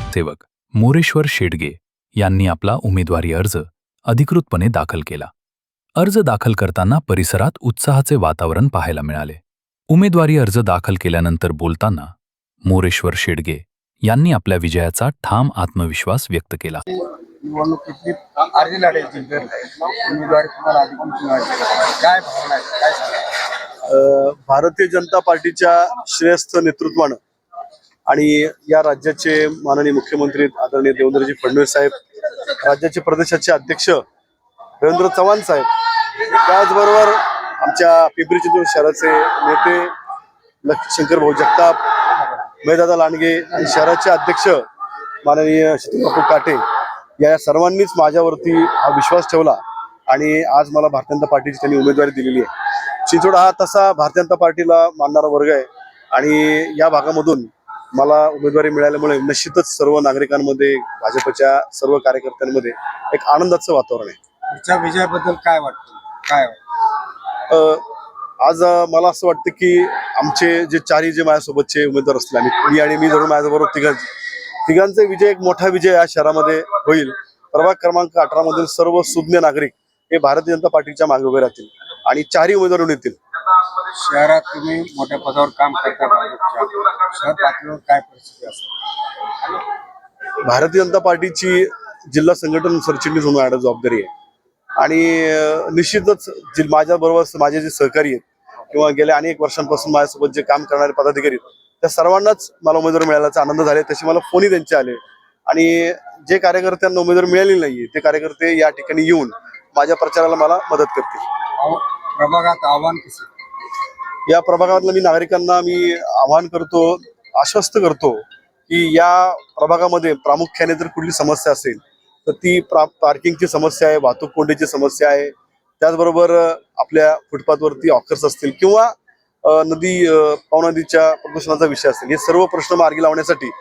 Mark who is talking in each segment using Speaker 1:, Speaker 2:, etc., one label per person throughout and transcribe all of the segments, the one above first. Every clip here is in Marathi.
Speaker 1: नगरसेवक मोरेश्वर शेडगे यांनी आपला उमेदवारी अर्ज अधिकृतपणे दाखल केला. अर्ज दाखल करताना परिसरात उत्साहाचे वातावरण पाहायला मिळाले. उमेदवारी अर्ज दाखल केल्यानंतर बोलताना मोरेश्वर शेडगे यांनी आपल्या विजयाचा ठाम आत्मविश्वास व्यक्त केला.
Speaker 2: निवडणुकीतली अर्ज लढायची उमेदवारी तुम्हाला अधिकृत मिळाली, काय भावना आहे, काय सांगा?
Speaker 3: भारतीय जनता पार्टीच्या श्रेष्ठ नेतृत्वानं आणि या राज्याचे माननीय मुख्यमंत्री आदरणीय देवेंद्रजी फडणवीस साहेब, राज्याचे प्रदेशाचे अध्यक्ष रवींद्र चव्हाण साहेब, त्याचबरोबर आमच्या पिंपरी चिंचवड शहराचे नेते शंकरभाऊ जगताप, महेशदादा लांडगे आणि शहराचे अध्यक्ष माननीय शीतलबापू काटे या सर्वांनीच माझ्यावरती हा विश्वास ठेवला आणि आज मला भारतीय जनता पार्टीची त्यांनी उमेदवारी दिलेली आहे. चिंचवड हा तसा भारतीय जनता पार्टीला मानणारा वर्ग आहे आणि या भागामधून मला उमेदवारी मिळाल्यामुळे निश्चितच सर्व नागरिकांमध्ये, भाजपच्या सर्व कार्यकर्त्यांमध्ये एक आनंदाचं वातावरण आहे.
Speaker 2: पुढच्या विजयाबद्दल काय वाटतं?
Speaker 3: आज मला असं वाटतं की आमचे जे चारही जे माझ्यासोबतचे उमेदवार असतील, मी धरून माझ्याबरोबर तिघांचा विजय एक मोठा विजय या शहरामध्ये होईल. प्रभाग क्रमांक 18 मधील सर्व सुज्ञ नागरिक हे भारतीय जनता पार्टीच्या मागे उभे राहतील आणि चारही उमेदवार येतील.
Speaker 2: शहरात तुम्ही मोठ्या पदावर काम करता, शहर पातळीवर काय परिस्थिती असेल?
Speaker 3: भारतीय जनता पार्टीची जिल्हा संघटन सरचिटणीस म्हणून माझ्याकडे जबाबदारी आहे आणि निश्चितच माझ्याबरोबर माझे जे सहकारी आहेत किंवा गेल्या अनेक वर्षांपासून माझ्यासोबत जे काम करणारे पदाधिकारी आहेत त्या सर्वांनाच मला उमेदवारी मिळाल्याचा आनंद झाला. तसे मला फोनही त्यांचे आले आणि जे कार्यकर्त्यांना उमेदवारी मिळालेली नाहीये ते कार्यकर्ते या ठिकाणी येऊन माझ्या प्रचाराला मला मदत करतील.
Speaker 2: प्रभागात आव्हान कसे?
Speaker 3: या प्रभागातल्या नागरिकांना आवाहन करतो, आश्वस्त करतो की या प्रभागामध्ये प्रामुख्याने जर कुठली समस्या असेल तर ती पार्किंगची समस्या आहे, वाहतूक कोंडीची समस्या आहे, त्याचबरोबर आपल्या फुटपाथवरती ऑकर्स असतील किंवा पवना नदीच्या प्रदूषणाचा विषय असेल, हे सर्व प्रश्न मार्गी लावण्यासाठी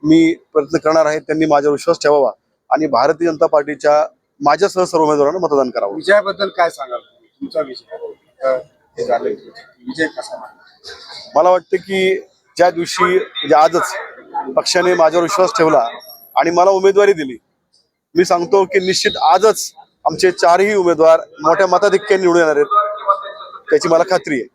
Speaker 3: मी प्रयत्न करणार आहे. त्यांनी माझ्यावर विश्वास ठेवावा आणि भारतीय जनता पार्टीच्या माझ्यासह सर्व उमेदवारांना मतदान करावं.
Speaker 2: विजयाबद्दल काय सांगाल? तुमचा विजय कसा?
Speaker 3: मला वाटतं की ज्या दिवशी म्हणजे आजच पक्षाने माझ्यावर विश्वास ठेवला आणि मला उमेदवारी दिली, मी सांगतो की निश्चित आजच आमचे चारही उमेदवार मोठ्या मताधिक्याने निवडून येणार आहेत, त्याची मला खात्री आहे.